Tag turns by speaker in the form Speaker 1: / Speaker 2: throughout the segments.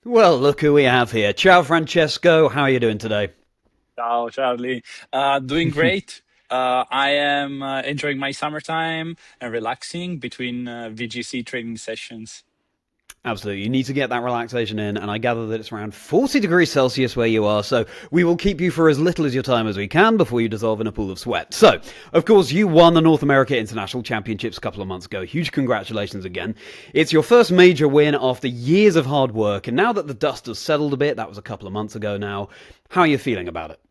Speaker 1: Well, look who we have here. Ciao, Francesco. How are you doing today?
Speaker 2: Ciao, Charlie. Doing great. I am enjoying my summertime and relaxing between VGC training sessions.
Speaker 1: Absolutely. You need to get that relaxation in, and I gather that it's around 40 degrees Celsius where you are, so we will keep you for as little as your time as we can before you dissolve in a pool of sweat. So, of course, you won the North America International Championships a couple of months ago. Huge congratulations again. It's your first major win after years of hard work, and now that the dust has settled a bit, that was a couple of months ago now, how are you feeling about it?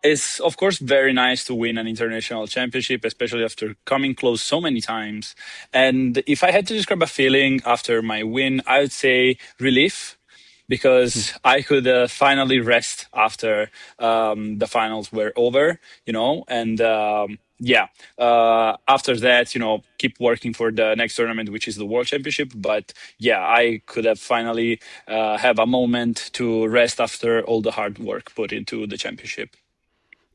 Speaker 2: It's of course very nice to win an international championship, especially after coming close so many times. And if I had to describe a feeling after my win, I would say relief, because I could finally rest after the finals were over, and yeah, after that, keep working for the next tournament, which is the World Championship. But yeah, I could have finally have a moment to rest after all the hard work put into the championship.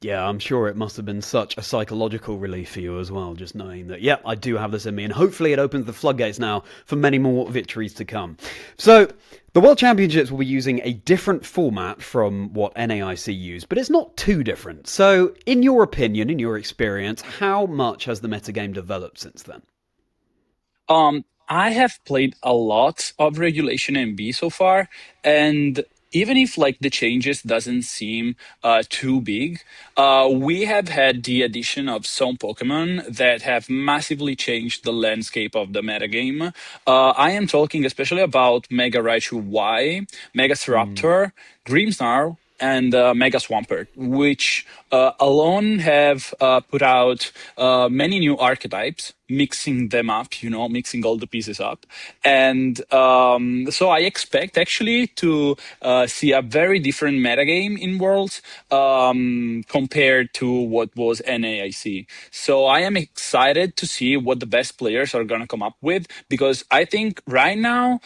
Speaker 1: Yeah, I'm sure it must have been such a psychological relief for you as well, just knowing that, yeah, I do have this in me. And hopefully it opens the floodgates now for many more victories to come. So, the World Championships will be using a different format from what NAIC use, but it's not too different. So, in your opinion, in your experience, how much has the metagame developed since then?
Speaker 2: I have played a lot of Regulation MB so far, and even if like the changes doesn't seem too big, we have had the addition of some Pokemon that have massively changed the landscape of the metagame. I am talking especially about Mega Raichu Y, Mega
Speaker 1: Hmm.
Speaker 2: Staraptor, Grimmsnarl, and Mega Swampert, which alone have put out many new archetypes, mixing them up, mixing all the pieces up. And so I expect actually to see a very different metagame in Worlds compared to what was NAIC. So I am excited to see what the best players are going to come up with, because I think right now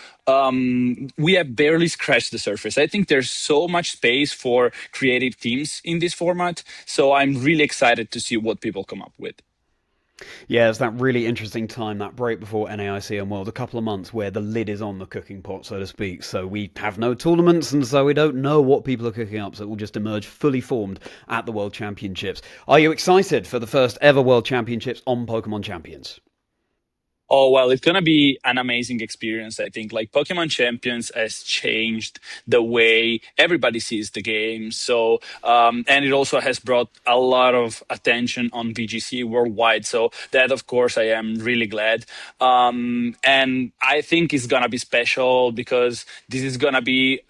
Speaker 2: we have barely scratched the surface. I think there's so much space for creative teams in this format. So I'm really excited to see what people come up with.
Speaker 1: Yeah, it's that really interesting time, that break before NAIC and World, a couple of months where the lid is on the cooking pot, so to speak. So we have no tournaments, and so we don't know what people are cooking up. So it will just emerge fully formed at the World Championships. Are you excited for the first ever World Championships on Pokemon Champions?
Speaker 2: Oh, well, it's going to be an amazing experience, I think. Like, Pokemon Champions has changed the way everybody sees the game. So, and it also has brought a lot of attention on VGC worldwide. So, that, of course, I am really glad. And I think it's going to be special because this is going to be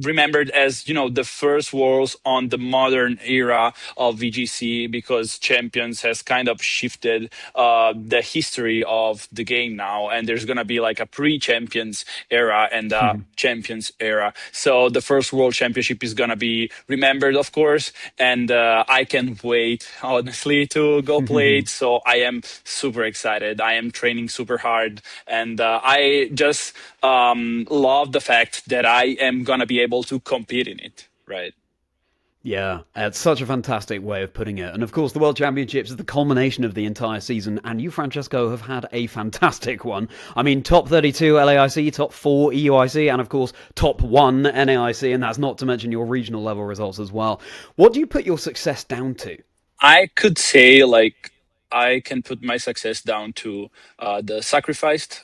Speaker 2: remembered as the first worlds on the modern era of VGC, because Champions has kind of shifted the history of the game now, and there's gonna be like a pre-Champions era and a Champions era. So the first World Championship is gonna be remembered, of course, and I can't wait honestly to go play it. So I am super excited. I am training super hard, and I just love the fact that I am gonna be able to compete in it. Right.
Speaker 1: Yeah, it's such a fantastic way of putting it. And of course, the World Championships is the culmination of the entire season, and you, Francesco, have had a fantastic one. I mean, top 32 LAIC, top 4 EUIC, and of course, top 1 NAIC, and that's not to mention your regional level results as well. What do you put your success down to?
Speaker 2: I could say like I can put my success down to the sacrifices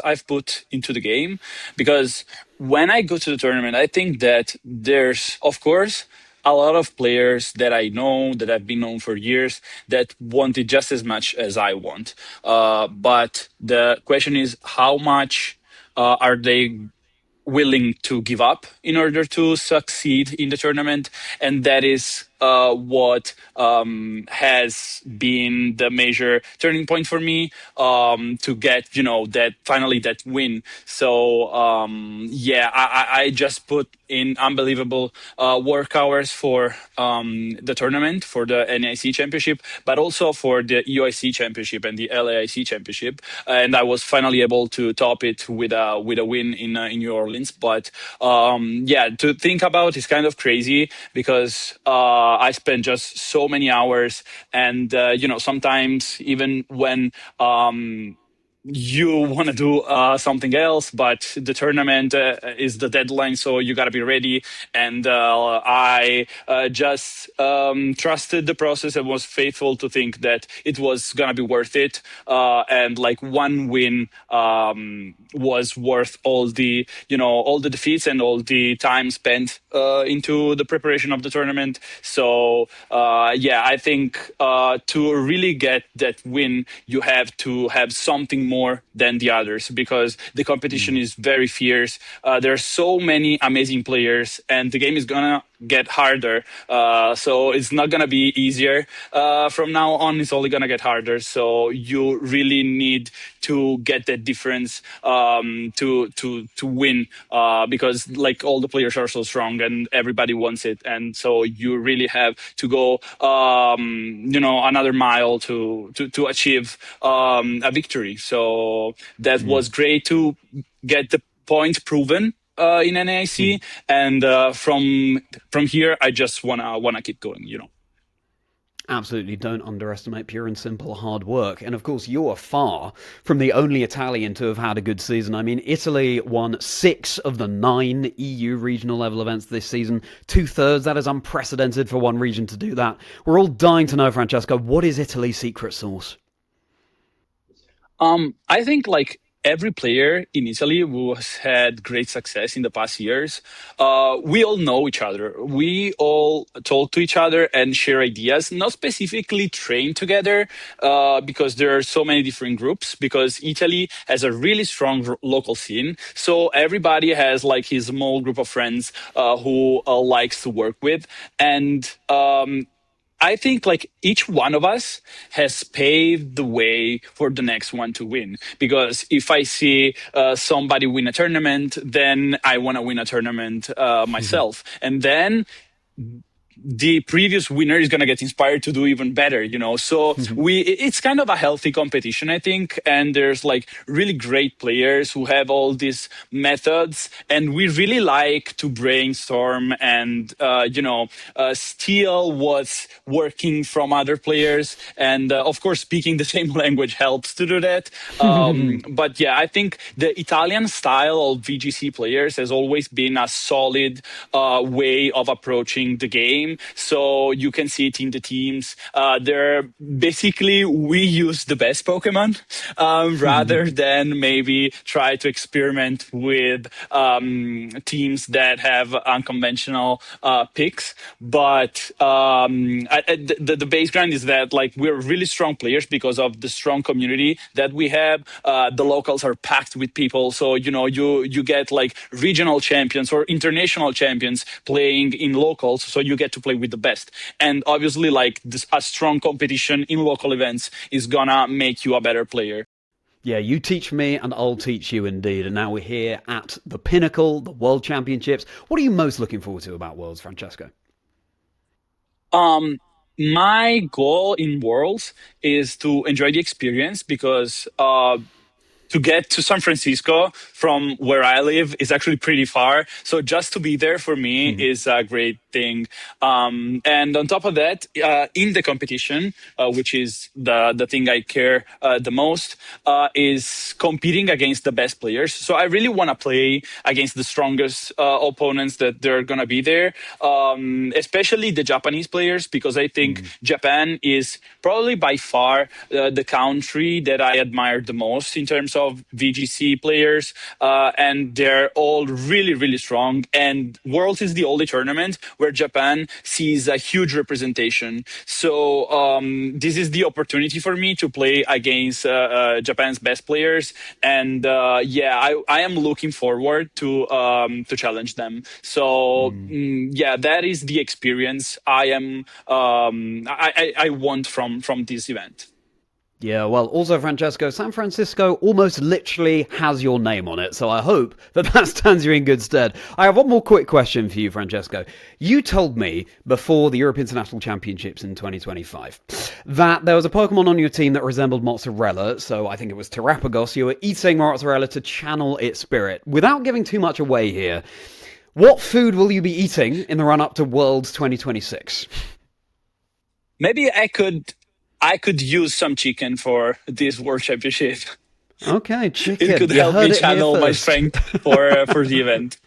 Speaker 2: I've put into the game, because when I go to the tournament, I think that there's of course a lot of players that I know, that I've been known for years, that want it just as much as I want. But the question is, how much are they willing to give up in order to succeed in the tournament? And that is what has been the major turning point for me, to get that finally that win. So yeah, I just put in unbelievable work hours for the tournament, for the NIC championship, but also for the UIC championship and the LAIC championship, and I was finally able to top it with a win in New Orleans. But yeah, to think about is kind of crazy, because I spent just so many hours, and sometimes even when you want to do something else, but the tournament is the deadline, so you got to be ready. And I just trusted the process and was faithful to think that it was going to be worth it. And like one win was worth all the, all the defeats and all the time spent into the preparation of the tournament. So yeah, I think to really get that win, you have to have something more than the others, because the competition is very fierce. There are so many amazing players, and the game is gonna get harder. So it's not gonna be easier. From now on, it's only gonna get harder. So you really need to get that difference to win, because like all the players are so strong and everybody wants it, and so you really have to go another mile to achieve a victory. So that was great to get the point proven in NAIC, and from here I just wanna keep going.
Speaker 1: Absolutely, don't underestimate pure and simple hard work. And of course, you are far from the only Italian to have had a good season. I mean, Italy won 6 of the 9 EU regional level events this season. 2/3, that is unprecedented for one region to do that. We're all dying to know, Francesco, what is Italy's secret sauce?
Speaker 2: I think like every player in Italy who has had great success in the past years, we all know each other. We all talk to each other and share ideas, not specifically train together, because there are so many different groups, because Italy has a really strong local scene. So everybody has like his small group of friends who likes to work with. And I think like each one of us has paved the way for the next one to win. Because if I see somebody win a tournament, then I want to win a tournament myself. And then the previous winner is going to get inspired to do even better. So it's kind of a healthy competition, I think. And there's like really great players who have all these methods, and we really like to brainstorm and steal what's working from other players. And of course, speaking the same language helps to do that. But yeah, I think the Italian style of VGC players has always been a solid way of approaching the game. So you can see it in the teams. They're basically, we use the best Pokemon rather than maybe try to experiment with teams that have unconventional picks. But the base ground is that like we're really strong players because of the strong community that we have. The locals are packed with people, so you get like regional champions or international champions playing in locals, so you get to play with the best. And obviously, like a strong competition in local events is gonna make you a better player.
Speaker 1: Yeah, you teach me and I'll teach you indeed. And now we're here at the pinnacle, the World Championships. What are you most looking forward to about Worlds, Francesco?
Speaker 2: My goal in Worlds is to enjoy the experience, because to get to San Francisco from where I live is actually pretty far. So just to be there for me is a great thing. And on top of that, in the competition, which is the thing I care the most, is competing against the best players. So I really want to play against the strongest opponents that they're going to be there, especially the Japanese players, because I think Japan is probably by far the country that I admire the most in terms of VGC players, and they're all really, really strong. And Worlds is the only tournament where Japan sees a huge representation. So this is the opportunity for me to play against Japan's best players, and I am looking forward to challenge them. So yeah, that is the experience I am I want from this event.
Speaker 1: Yeah, well, also, Francesco, San Francisco almost literally has your name on it, so I hope that stands you in good stead. I have one more quick question for you, Francesco. You told me before the European International Championships in 2025 that there was a Pokemon on your team that resembled mozzarella, so I think it was Terrapagos. You were eating mozzarella to channel its spirit. Without giving too much away here, what food will you be eating in the run-up to Worlds 2026?
Speaker 2: Maybe I could use some chicken for this World Championship.
Speaker 1: Okay,
Speaker 2: It
Speaker 1: chicken.
Speaker 2: could
Speaker 1: You
Speaker 2: help
Speaker 1: heard
Speaker 2: me
Speaker 1: it here
Speaker 2: channel my
Speaker 1: first.
Speaker 2: strength for the event.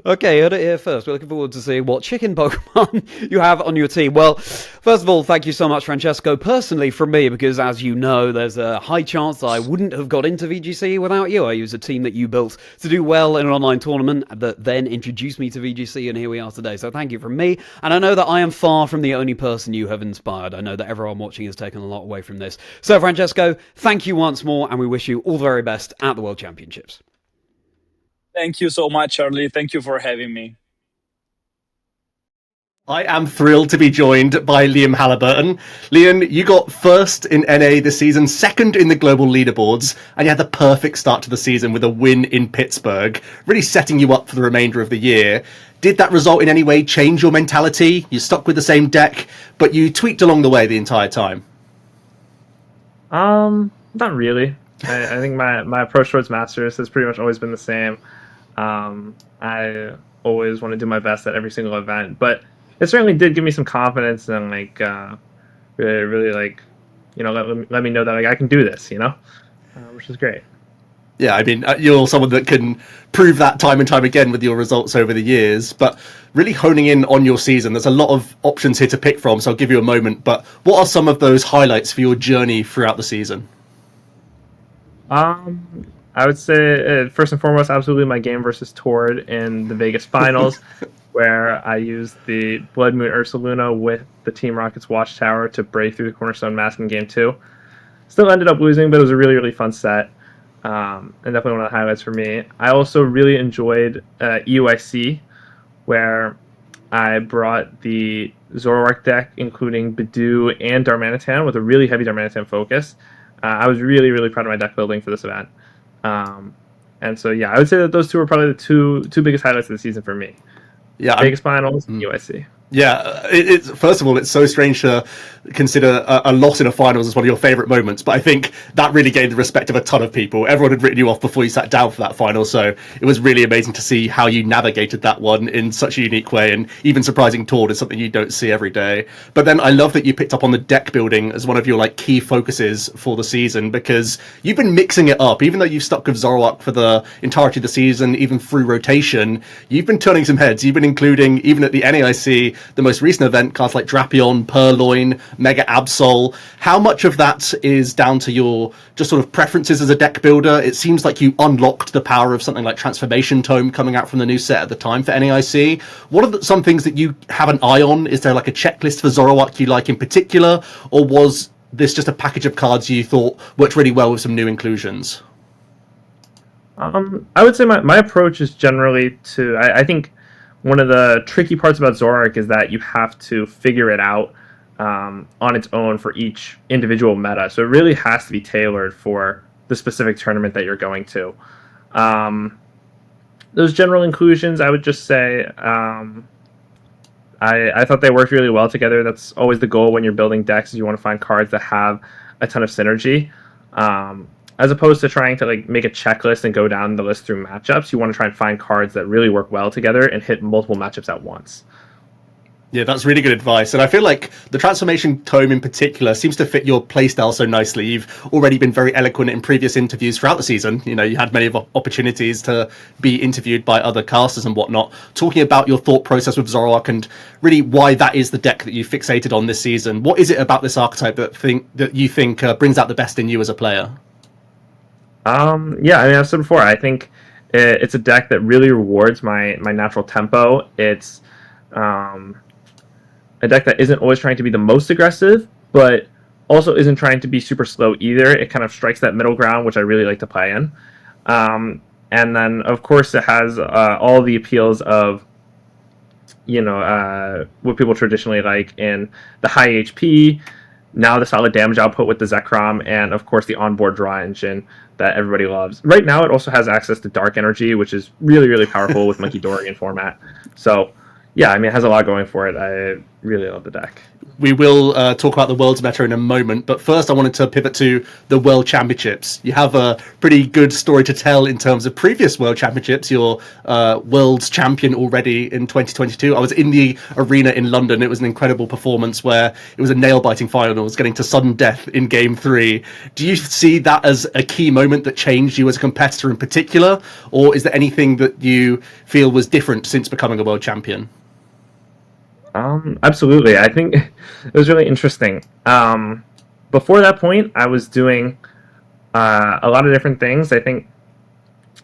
Speaker 1: Okay, you heard it here first. We're looking forward to seeing what chicken Pokemon you have on your team. Well, first of all, thank you so much, Francesco, personally from me, because as you know, there's a high chance that I wouldn't have got into VGC without you. I use a team that you built to do well in an online tournament that then introduced me to VGC, and here we are today. So thank you from me. And I know that I am far from the only person you have inspired. I know that everyone watching has taken a lot away from this. So, Francesco, thank you once more, and we wish you all the very best at the World Championships.
Speaker 2: Thank you so much, Charlie. Thank you for having me.
Speaker 3: I am thrilled to be joined by Liam Halliburton. Liam, you got first in NA this season, second in the global leaderboards, and you had the perfect start to the season with a win in Pittsburgh, really setting you up for the remainder of the year. Did that result in any way change your mentality? You stuck with the same deck, but you tweaked along the way the entire time.
Speaker 4: Not really. I think my approach towards Masters has pretty much always been the same. I always want to do my best at every single event, but it certainly did give me some confidence and really let me know that I can do this, which is great.
Speaker 3: Yeah, I mean, you're someone that can prove that time and time again with your results over the years, but really honing in on your season, there's a lot of options here to pick from, so I'll give you a moment, but what are some of those highlights for your journey throughout the season?
Speaker 4: I would say, first and foremost, absolutely my game versus Tord in the Vegas finals, where I used the Blood Moon Ursaluna with the Team Rocket's Watchtower to break through the Cornerstone Mask in Game 2. Still ended up losing, but it was a really, really fun set, and definitely one of the highlights for me. I also really enjoyed EUIC, where I brought the Zoroark deck, including Bidoof and Darmanitan, with a really heavy Darmanitan focus. I was really, really proud of my deck building for this event. And so, yeah, I would say that those two are probably the two biggest highlights of the season for me.
Speaker 3: Yeah,
Speaker 4: Vegas finals, UIC.
Speaker 3: Yeah, it's first of all, it's so strange to consider a loss in a finals as one of your favourite moments, but I think that really gained the respect of a ton of people. Everyone had written you off before you sat down for that final, so it was really amazing to see how you navigated that one in such a unique way, and even surprising Tord is something you don't see every day. But then I love that you picked up on the deck building as one of your key focuses for the season, because you've been mixing it up. Even though you've stuck with Zoroark for the entirety of the season, even through rotation, you've been turning some heads. You've been including, even at the NAIC, the most recent event, cards like Drapion, Purloin, Mega Absol. How much of that is down to your just sort of preferences as a deck builder? It seems like you unlocked the power of something like Transformation Tome coming out from the new set at the time for NAIC. What are some things that you have an eye on? Is there a checklist for Zoroark you like in particular, or was this just a package of cards you thought worked really well with some new inclusions?
Speaker 4: I would say my approach is generally to, I think one of the tricky parts about Zoroark is that you have to figure it out on its own for each individual meta. So it really has to be tailored for the specific tournament that you're going to. Those general inclusions, I would just say, I thought they worked really well together. That's always the goal when you're building decks, is you want to find cards that have a ton of synergy. As opposed to trying to make a checklist and go down the list through matchups, you want to try and find cards that really work well together and hit multiple matchups at once.
Speaker 3: Yeah, that's really good advice. And I feel like the Transformation Tome in particular seems to fit your playstyle so nicely. You've already been very eloquent in previous interviews throughout the season. You had many opportunities to be interviewed by other casters and whatnot, talking about your thought process with Zoroark and really why that is the deck that you fixated on this season. What is it about this archetype that you think brings out the best in you as a player?
Speaker 4: Yeah, I've said before, I think it's a deck that really rewards my natural tempo. It's a deck that isn't always trying to be the most aggressive, but also isn't trying to be super slow either. It kind of strikes that middle ground, which I really like to play in. And then, of course, it has all the appeals of, what people traditionally like in the high HP, now the solid damage output with the Zekrom, and of course the onboard draw engine that everybody loves. Right now it also has access to Dark Energy, which is really, really powerful with Monkey Dorian format. So, yeah, it has a lot going for it. I really love the deck.
Speaker 3: We will talk about the World's Meta in a moment, but first I wanted to pivot to the World Championships. You have a pretty good story to tell in terms of previous World Championships. You're World's Champion already in 2022. I was in the arena in London. It was an incredible performance where it was a nail-biting final. It was getting to sudden death in Game 3. Do you see that as a key moment that changed you as a competitor in particular, or is there anything that you feel was different since becoming a World Champion?
Speaker 4: Absolutely. I think it was really interesting. Before that point, I was doing a lot of different things. I think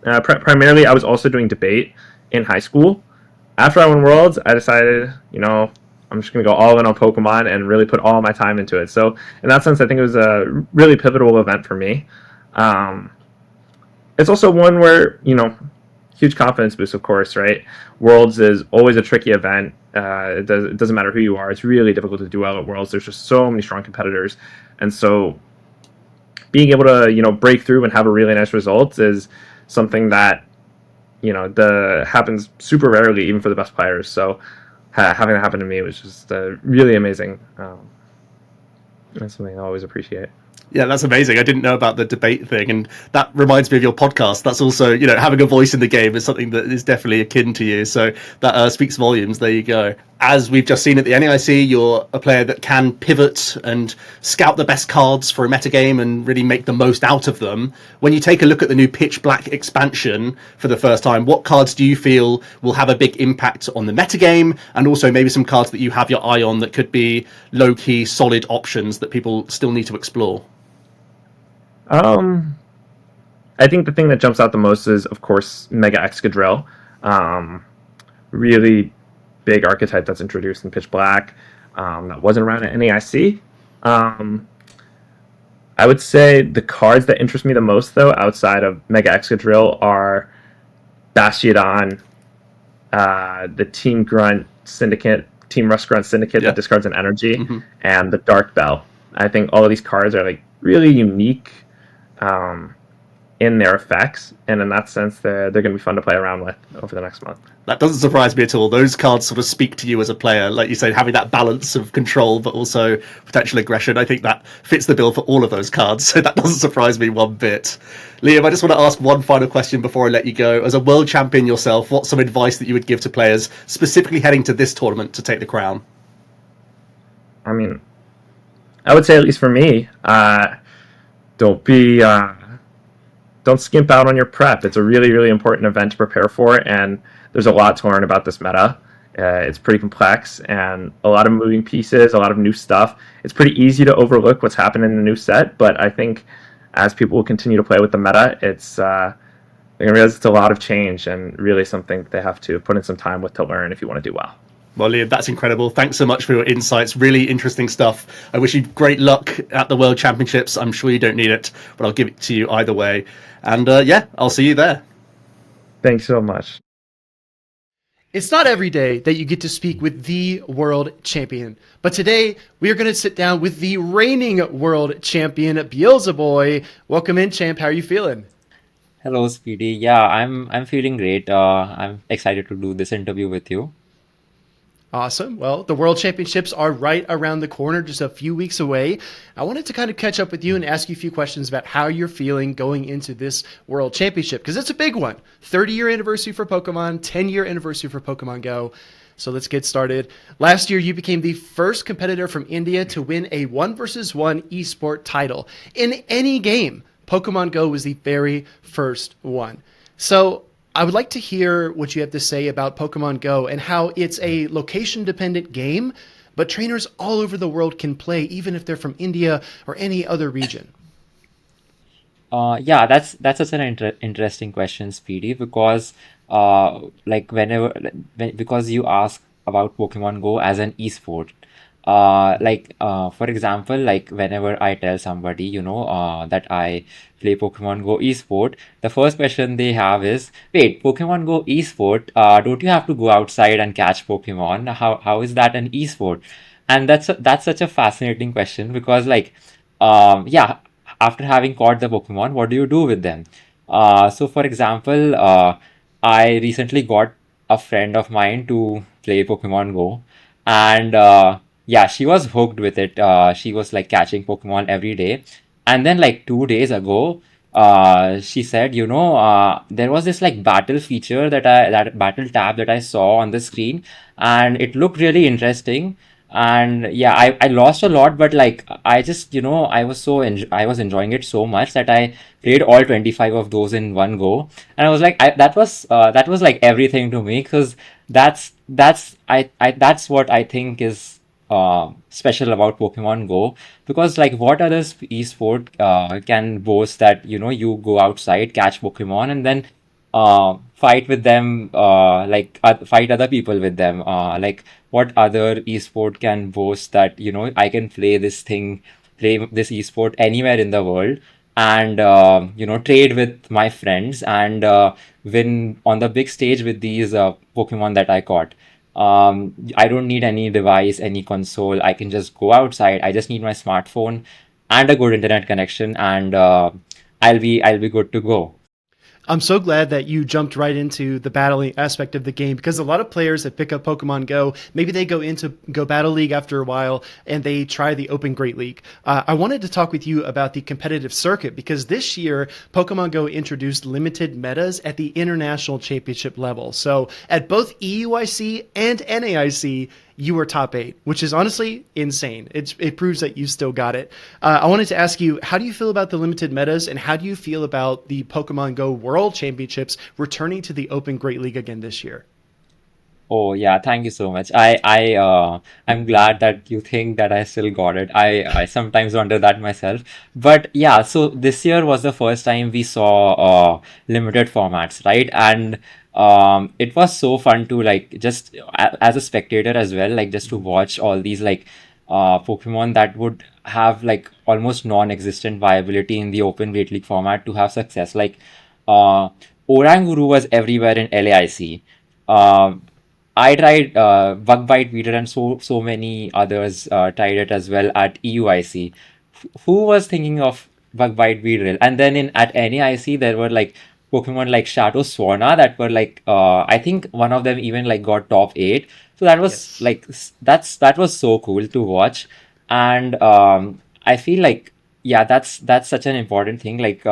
Speaker 4: primarily I was also doing debate in high school. After I won Worlds, I decided, I'm just going to go all in on Pokemon and really put all my time into it. So in that sense, I think it was a really pivotal event for me. It's also one where, huge confidence boost, of course, right? Worlds is always a tricky event. It doesn't matter who you are. It's really difficult to do well at Worlds. There's just so many strong competitors. And so being able to, break through and have a really nice result is something that, happens super rarely, even for the best players. So having that happen to me was just really amazing. That's something I always appreciate.
Speaker 3: Yeah, that's amazing. I didn't know about the debate thing, and that reminds me of your podcast. That's also, having a voice in the game is something that is definitely akin to you. So that speaks volumes. There you go. As we've just seen at the NAIC, you're a player that can pivot and scout the best cards for a metagame and really make the most out of them. When you take a look at the new Pitch Black expansion for the first time, what cards do you feel will have a big impact on the metagame, and also maybe some cards that you have your eye on that could be low-key, solid options that people still need to explore?
Speaker 4: I think the thing that jumps out the most is, of course, Mega Excadrill. Really big archetype that's introduced in Pitch Black that wasn't around at NAIC. I would say the cards that interest me the most, though, outside of Mega Excadrill, are Bastiodon, the Team Grunt Syndicate, Team Rust Grunt Syndicate that discards an energy, and the Dark Bell. I think all of these cards are really unique in their effects, and in that sense, they're going to be fun to play around with over the next month.
Speaker 3: That doesn't surprise me at all. Those cards sort of speak to you as a player, like you said, having that balance of control, but also potential aggression. I think that fits the bill for all of those cards, so that doesn't surprise me one bit. Liam, I just want to ask one final question before I let you go. As a world champion yourself, what's some advice that you would give to players specifically heading to this tournament to take the crown?
Speaker 4: I mean, I would say, at least for me, don't skimp out on your prep. It's a really, really important event to prepare for, and there's a lot to learn about this meta. It's pretty complex, and a lot of moving pieces, a lot of new stuff. It's pretty easy to overlook what's happening in the new set, but I think as people will continue to play with the meta, they're going to realize it's a lot of change, and really something that they have to put in some time with to learn if you want to do well.
Speaker 3: Well, Liam, that's incredible. Thanks so much for your insights. Really interesting stuff. I wish you great luck at the World Championships. I'm sure you don't need it, but I'll give it to you either way. And I'll see you there.
Speaker 4: Thanks so much.
Speaker 5: It's not every day that you get to speak with the world champion, but today we are going to sit down with the reigning world champion, Beelzeboy. Welcome in, champ. How are you feeling?
Speaker 6: Hello, Speedy. Yeah, I'm feeling great. I'm excited to do this interview with you.
Speaker 5: Awesome. Well, the World Championships are right around the corner, just a few weeks away. I wanted to kind of catch up with you and ask you a few questions about how you're feeling going into this World Championship, because it's a big one. 30-year anniversary for Pokemon, 10-year anniversary for Pokemon GO. So let's get started. Last year, you became the first competitor from India to win a 1-versus-1 esport title. In any game, Pokemon GO was the very first one. So I would like to hear what you have to say about Pokemon GO and how it's a location-dependent game, but trainers all over the world can play, even if they're from India or any other region.
Speaker 6: Yeah, that's such an interesting question, Speedy, because because you ask about Pokemon Go as an esport. For example, whenever I tell somebody, that I play Pokemon Go esport, the first question they have is, wait, Pokemon Go esport, don't you have to go outside and catch Pokemon? How is that an esport? And that's such a fascinating question, because after having caught the Pokemon, what do you do with them? So for example, I recently got a friend of mine to play Pokemon Go, and yeah, she was hooked with it. She was like catching Pokemon every day. And then like 2 days ago, she said, there was this like battle feature that battle tab that I saw on the screen, and it looked really interesting. And yeah, I lost a lot, but like I just, I was enjoying it so much that I played all 25 of those in one go. And I was like, that was like everything to me, because that's what I think is special about Pokemon Go, because like what other esport can boast that you go outside, catch Pokemon, and then fight with them, fight other people with them. Like what other esport can boast that I can play this esport anywhere in the world, and trade with my friends, and win on the big stage with these Pokemon that I caught. I don't need any device, any console. I can just go outside. I just need my smartphone and a good internet connection, and I'll be good to go.
Speaker 5: I'm so glad that you jumped right into the battling aspect of the game, because a lot of players that pick up Pokemon Go, maybe they go into Go Battle League after a while and they try the Open Great League. I wanted to talk with you about the competitive circuit, because this year Pokemon Go introduced limited metas at the international championship level. So at both EUIC and NAIC, you were top 8, which is honestly insane. It proves that you still got it. I wanted to ask you, how do you feel about the limited metas, and how do you feel about the Pokemon Go World Championships returning to the Open Great League again this year?
Speaker 6: Oh yeah, thank you so much. I'm glad that you think that I still got it. I sometimes wonder that myself. But yeah, so this year was the first time we saw limited formats, right? And it was so fun to like just as a spectator as well, like just to watch all these like Pokemon that would have like almost non-existent viability in the Open Great League format to have success. Like uh Oranguru was everywhere in LAIC. I tried Bug Bite Beater, and so many others tried it as well at EUIC. Who was thinking of Bug Bite Beetle? And then in at NAIC there were like Pokemon like Shadow Swarna that were like I think one of them even like got top 8. So that was
Speaker 5: Yes.
Speaker 6: like that was so cool to watch. And I feel like yeah, that's such an important thing, like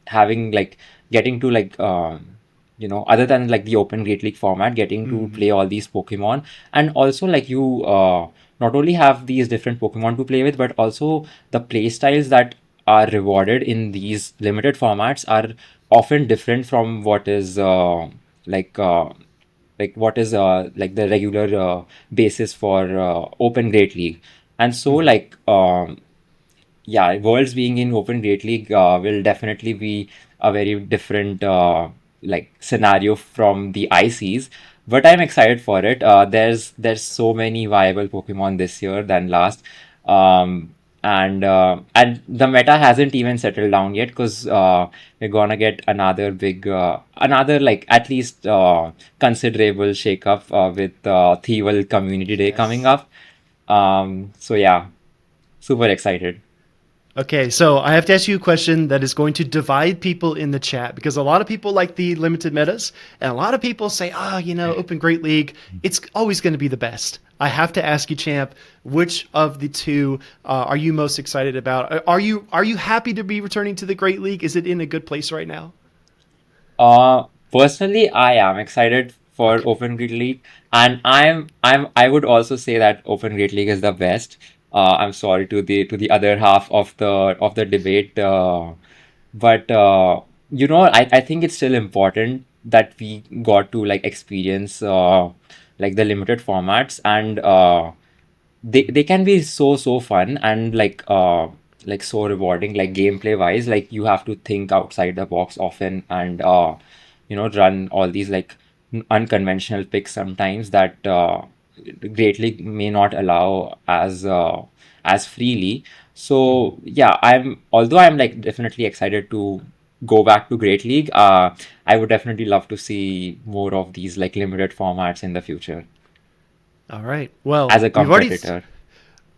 Speaker 6: having like getting to like other than like the Open Great League format, getting to play all these Pokemon. And also like you not only have these different Pokemon to play with, but also the play styles that are rewarded in these limited formats are often different from what is like uh, what is like the regular basis for Open Great League. And so like yeah, Worlds being in Open Great League will definitely be a very different like scenario from the ICs, but I'm excited for it. There's so many viable Pokemon this year than last, and the meta hasn't even settled down yet, because we're gonna get another big, another like at least considerable shakeup with Thievel Community Day coming
Speaker 5: Yes.
Speaker 6: up. So yeah, super excited.
Speaker 5: Okay, so I have to ask you a question that is going to divide people in the chat, because a lot of people like the limited metas, and a lot of people say, Open Great League, it's always going to be the best. I have to ask you, Champ, which of the two are you most excited about? Are you happy to be returning to the Great League? Is it in a good place right now?
Speaker 6: Personally, I am excited for
Speaker 5: Okay.
Speaker 6: Open Grid League, and I would also say that Open Grid League is the best. I'm sorry to the other half of the debate, but I think it's still important that we got to like experience like the limited formats, and they can be so fun, and like so rewarding, like gameplay wise. Like you have to think outside the box often, and run all these like unconventional picks sometimes that Great League may not allow as freely. So yeah, although I'm like definitely excited to go back to Great League, I would definitely love to see more of these like limited formats in the future
Speaker 5: All right. Well,
Speaker 6: as a competitor.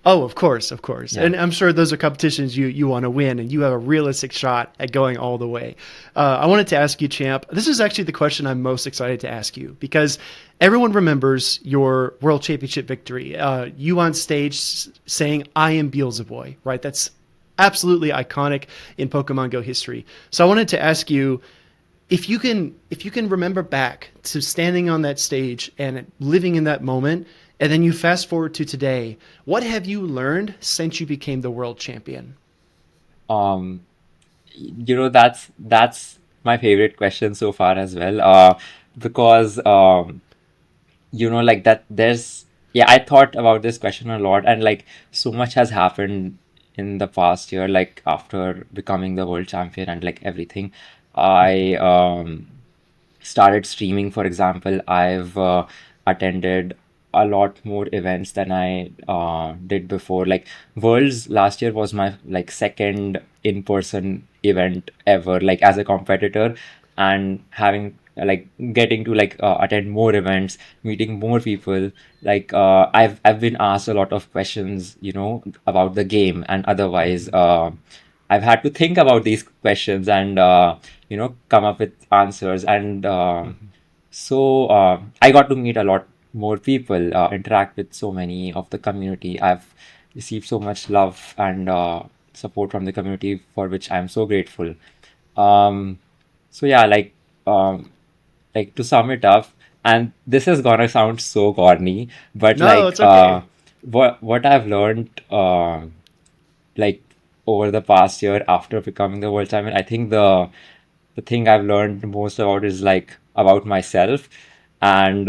Speaker 5: Oh, of course, of course.
Speaker 6: Yeah.
Speaker 5: And I'm sure those are competitions you want to win, and you have a realistic shot at going all the way. I wanted to ask you, Champ, this is actually the question I'm most excited to ask you, because everyone remembers your World Championship victory. You on stage saying, "I am Beelzeboy," right? That's absolutely iconic in Pokemon Go history. So I wanted to ask you, if you can remember back to standing on that stage and living in that moment, and then you fast forward to today, what have you learned since you became the world champion?
Speaker 6: Um, that's my favorite question so far as well. Because like that there's yeah, I thought about this question a lot, and like so much has happened in the past year, like after becoming the world champion and like everything. I started streaming, for example. I've attended a lot more events than I did before. Like Worlds last year was my like second in-person event ever, like as a competitor, and having like getting to like attend more events, meeting more people. Like I've been asked a lot of questions, about the game and otherwise. I've had to think about these questions and come up with answers, and I got to meet a lot more people, interact with so many of the community. I've received so much love and support from the community, for which I'm so grateful. Um, so yeah, like to sum it up, and this is gonna sound so corny, but
Speaker 5: No, it's okay.
Speaker 6: what I've learned, like over the past year after becoming the world champion, I think the thing I've learned most about is like about myself, and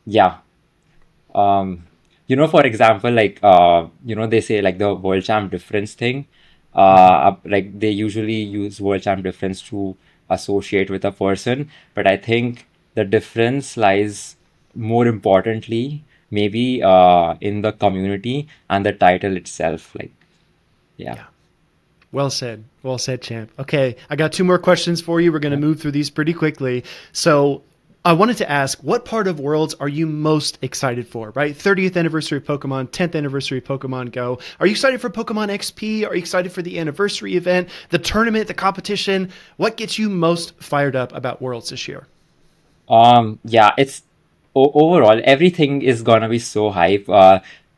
Speaker 6: yeah, for example, like they say like the world champ difference thing. Like they usually use world champ difference to associate with a person, but I think the difference lies more importantly maybe in the community and the title itself. Like, yeah.
Speaker 5: Yeah. Well said. Well said, Champ. Okay, I got two more questions for you. We're going to move through these pretty quickly. So I wanted to ask, what part of Worlds are you most excited for, right? 30th anniversary of Pokemon, 10th anniversary of Pokemon Go. Are you excited for Pokemon XP? Are you excited for the anniversary event, the tournament, the competition? What gets you most fired up about Worlds this year?
Speaker 6: Yeah, it's overall everything is gonna be so hype.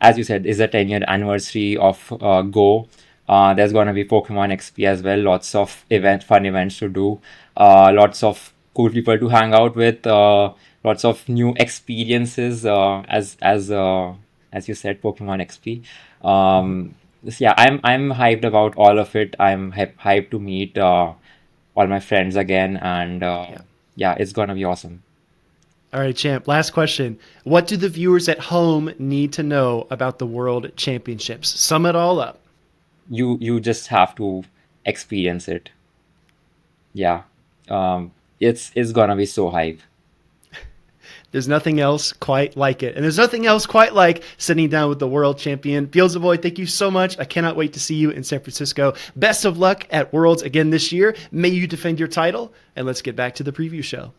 Speaker 6: As you said, is a 10-year anniversary of Go. There's gonna be Pokemon XP as well. Lots of fun events to do. Lots of cool people to hang out with. Lots of new experiences. As you said, Pokemon XP. So yeah, I'm hyped about all of it. I'm hyped to meet all my friends again, and
Speaker 5: Yeah.
Speaker 6: yeah, it's gonna be awesome.
Speaker 5: All right, Champ, last question. What do the viewers at home need to know about the World Championships? Sum it all up.
Speaker 6: You just have to experience it. Yeah, it's gonna be so hype.
Speaker 5: There's nothing else quite like it. And there's nothing else quite like sitting down with the world champion. Beelzeboy, thank you so much. I cannot wait to see you in San Francisco. Best of luck at Worlds again this year. May you defend your title. And let's get back to the preview show.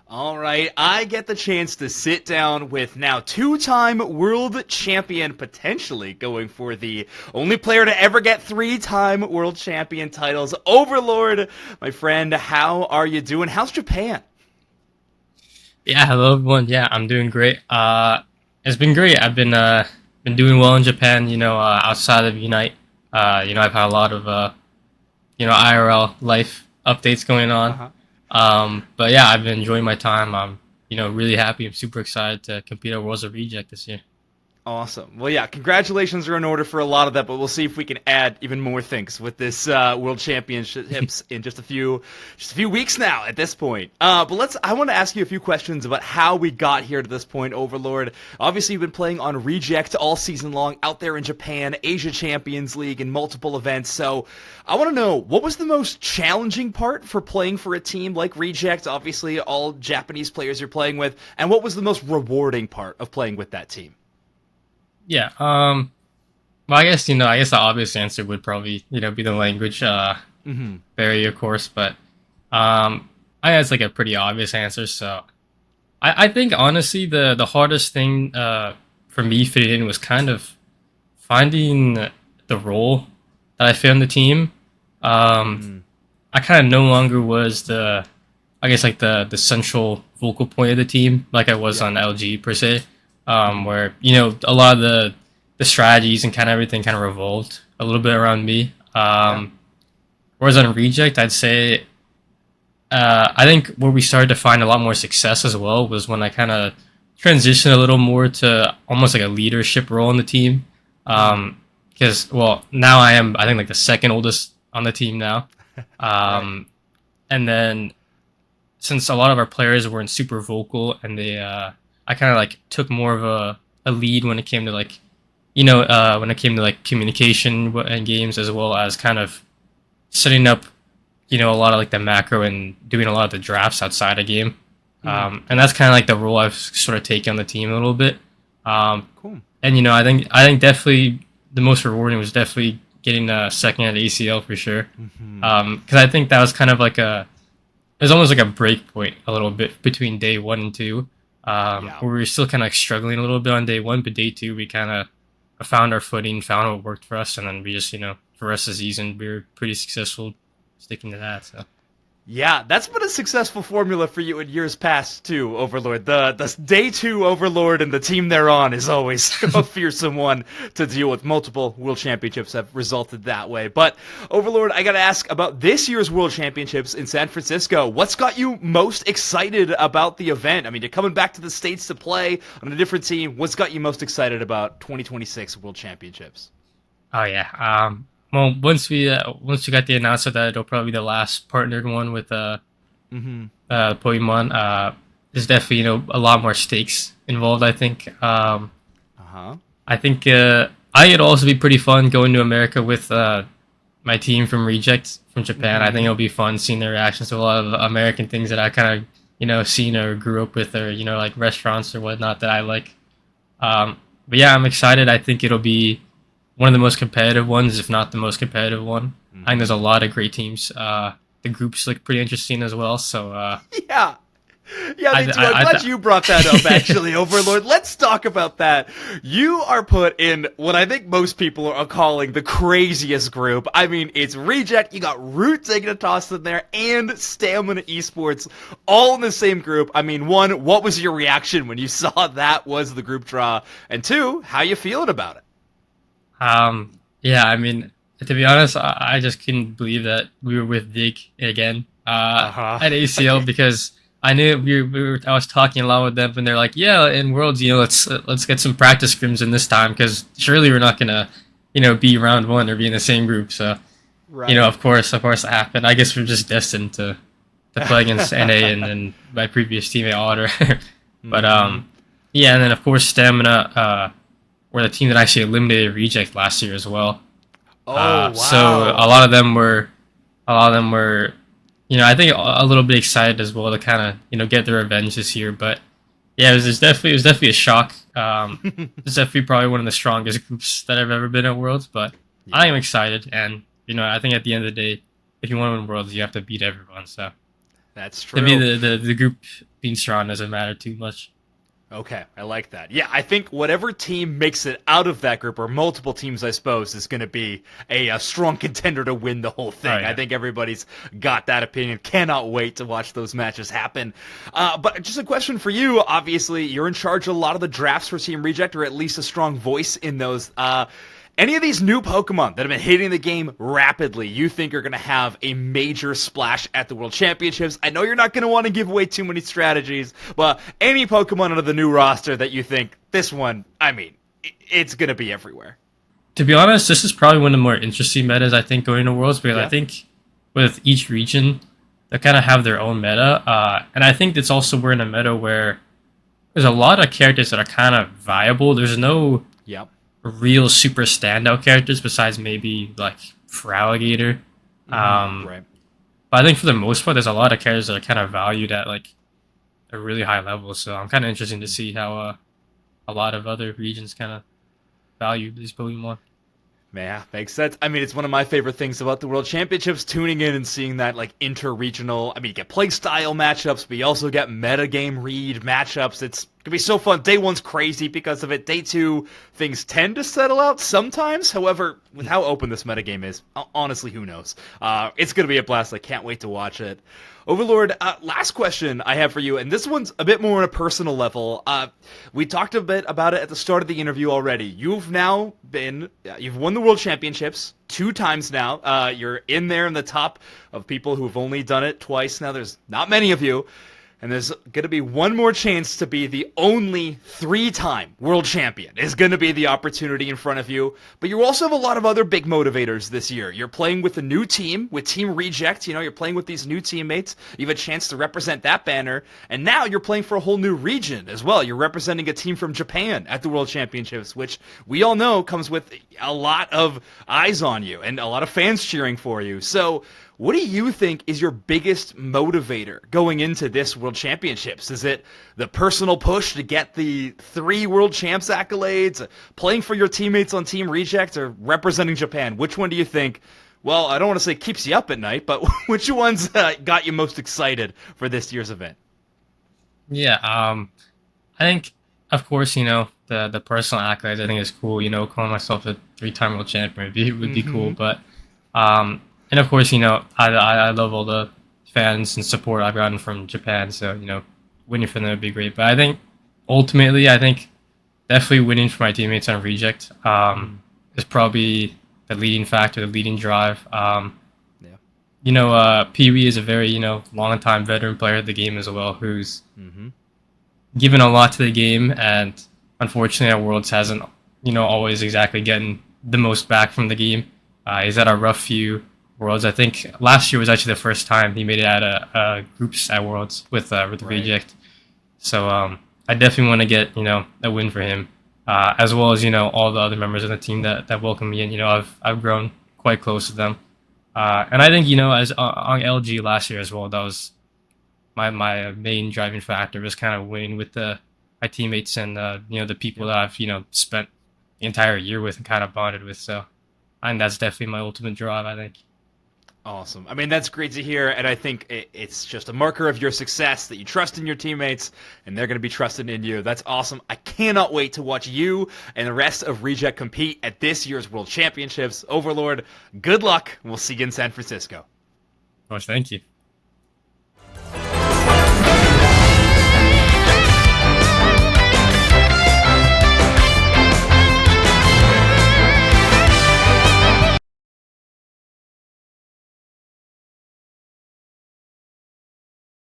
Speaker 7: All right, I get the chance to sit down with now two-time world champion, potentially going for the only player to ever get three-time world champion titles, Overlord. My friend, how are you doing? How's Japan?
Speaker 8: Yeah, hello everyone. Yeah, I'm doing great. It's been great. I've been doing well in Japan. Outside of Unite. I've had a lot of IRL life updates going on. But yeah, I've been enjoying my time. I'm really happy. I'm super excited to compete at Worlds of Reject this year.
Speaker 7: Awesome. Well, yeah, congratulations are in order for a lot of that, but we'll see if we can add even more things with this World Championships in just a few weeks now at this point. But I want to ask you a few questions about how we got here to this point, Overlord. Obviously, you've been playing on Reject all season long out there in Japan, Asia Champions League, and multiple events. So I want to know, what was the most challenging part for playing for a team like Reject, obviously all Japanese players you're playing with, and what was the most rewarding part of playing with that team?
Speaker 8: Yeah. Well, I guess the obvious answer would probably be the language barrier, of course. But I think it's like a pretty obvious answer. So I think honestly the hardest thing for me fitting in was kind of finding the role that I fit on the team. I kind of no longer was the central vocal point of the team like I was on LG per se, where a lot of the strategies and kind of everything kind of revolved a little bit around me. Whereas on Reject, I'd say I think where we started to find a lot more success as well was when I kind of transitioned a little more to almost like a leadership role in the team. Because now I am, I think, like the second oldest on the team now. And then since a lot of our players weren't super vocal and I kind of like took more of a lead when it came to like, communication and games, as well as kind of setting up, a lot of like the macro and doing a lot of the drafts outside of game. And that's kind of like the role I've sort of taken on the team a little bit.
Speaker 7: Cool.
Speaker 8: And I think definitely the most rewarding was definitely getting second at ACL for sure. Because I think that was kind of like it was almost like a break point a little bit between day 1 and 2. Where we were still kind of like struggling a little bit on day 1, but day 2 we kind of found our footing, found what worked for us, and then we just for the rest of the season we were pretty successful sticking to that. So.
Speaker 7: Yeah, that's been a successful formula for you in years past too, Overlord. The day 2 Overlord and the team they're on is always a fearsome one to deal with. Multiple World Championships have resulted that way. But Overlord, I gotta ask about this year's World Championships in San Francisco. What's got you most excited about the event? I mean, you're coming back to the States to play on a different team. What's got you most excited about 2026 World Championships?
Speaker 8: Oh yeah. Well, once we got the announcement that it'll probably be the last partnered one with Pokemon, there's definitely a lot more stakes involved. I think. I think it'd also be pretty fun going to America with my team from Reject from Japan. I think it'll be fun seeing their reactions to a lot of American things that I kind of seen or grew up with, or like restaurants or whatnot that I like. But yeah, I'm excited. I think it'll be one of the most competitive ones, if not the most competitive one. I think there's a lot of great teams. The groups look pretty interesting as well. So
Speaker 7: yeah, they do. I'm glad you brought that up, actually, Overlord. Let's talk about that. You are put in what I think most people are calling the craziest group. I mean, it's Reject, you got Root Dignitas in there, and Stamina Esports all in the same group. I mean, 1, what was your reaction when you saw that was the group draw? And 2, how you feeling about it?
Speaker 8: Yeah, I mean, to be honest, I just couldn't believe that we were with Dig again at ACL because I knew I was talking a lot with them, and they're like, yeah, in Worlds, let's get some practice scrims in this time because surely we're not gonna, be round 1 or be in the same group. So, of course that happened. I guess we're just destined to play against NA and my previous teammate Otter. But yeah, and then of course Stamina. Were the team that actually eliminated Reject last year as well.
Speaker 7: Oh, wow.
Speaker 8: So a lot of them were, I think a little bit excited as well to kind of, get their revenge this year. But yeah, it was definitely a shock. It's definitely probably one of the strongest groups that I've ever been at Worlds. But yeah. I am excited, and I think at the end of the day, if you want to win Worlds, you have to beat everyone. So
Speaker 7: that's true.
Speaker 8: To me, the group being strong doesn't matter too much.
Speaker 7: Okay, I like that. Yeah, I think whatever team makes it out of that group, or multiple teams, I suppose, is going to be a strong contender to win the whole thing. Oh, yeah. I think everybody's got that opinion. Cannot wait to watch those matches happen. But just a question for you. Obviously, you're in charge of a lot of the drafts for Team Reject, or at least a strong voice in those. Any of these new Pokemon that have been hitting the game rapidly, you think are going to have a major splash at the World Championships? I know you're not going to want to give away too many strategies, but any Pokemon out of the new roster that you think, this one, I mean, it's going to be everywhere?
Speaker 8: To be honest, this is probably one of the more interesting metas, I think, going to Worlds, because I think with each region, they kind of have their own meta, and I think it's also we're in a meta where there's a lot of characters that are kind of viable. There's no... real super standout characters besides maybe like Feraligatr. Right. But I think for the most part, there's a lot of characters that are kind of valued at like a really high level. So I'm kind of interested to see how a lot of other regions kind of value these Pokemon.
Speaker 7: Yeah, makes sense. I mean, it's one of my favorite things about the World Championships, tuning in and seeing that, like, inter-regional, I mean, you get play style matchups, but you also get metagame read matchups. Could be so fun. Day 1's crazy because of it. Day 2, things tend to settle out sometimes. However, with how open this metagame is, honestly, who knows? It's going to be a blast. I can't wait to watch it. Overlord, last question I have for you, and this one's a bit more on a personal level. We talked a bit about it at the start of the interview already. You've won the World Championships 2 times now. You're in there in the top of people who've only done it twice now. There's not many of you. And there's going to be one more chance to be the only 3-time world champion is going to be the opportunity in front of you. But you also have a lot of other big motivators this year. You're playing with a new team, with Team Reject. You're playing with these new teammates. You have a chance to represent that banner. And now you're playing for a whole new region as well. You're representing a team from Japan at the World Championships, which we all know comes with a lot of eyes on you and a lot of fans cheering for you. So what do you think is your biggest motivator going into this World Championships? Is it the personal push to get the 3 World Champs accolades, playing for your teammates on Team Reject, or representing Japan? Which one do you think, well, I don't want to say keeps you up at night, but which ones got you most excited for this year's event?
Speaker 8: Yeah, I think, of course, the personal accolades I think is cool. Calling myself a 3-time world champion would be cool, but and of course, I love all the fans and support I've gotten from Japan, so winning for them would be great. But I think ultimately, definitely winning for my teammates on Reject is probably the leading factor, the leading drive. Pee-wee is a very long-time veteran player of the game as well, who's given a lot to the game, and unfortunately, at Worlds hasn't always exactly getting the most back from the game. He's had a rough few Worlds. I think last year was actually the first time he made it out of groups at Worlds with Reject. So I definitely want to get a win for him, as well as all the other members of the team that welcome me in. I've grown quite close to them, and I think as on LG last year as well, that was my main driving factor, was kind of winning with my teammates and the people that I've spent the entire year with and kind of bonded with. So I think that's definitely my ultimate drive, I think.
Speaker 7: Awesome. I mean, that's great to hear, and I think it's just a marker of your success that you trust in your teammates, and they're going to be trusting in you. That's awesome. I cannot wait to watch you and the rest of Reject compete at this year's World Championships. Overlord, good luck. We'll see you in San Francisco.
Speaker 8: Well, thank you.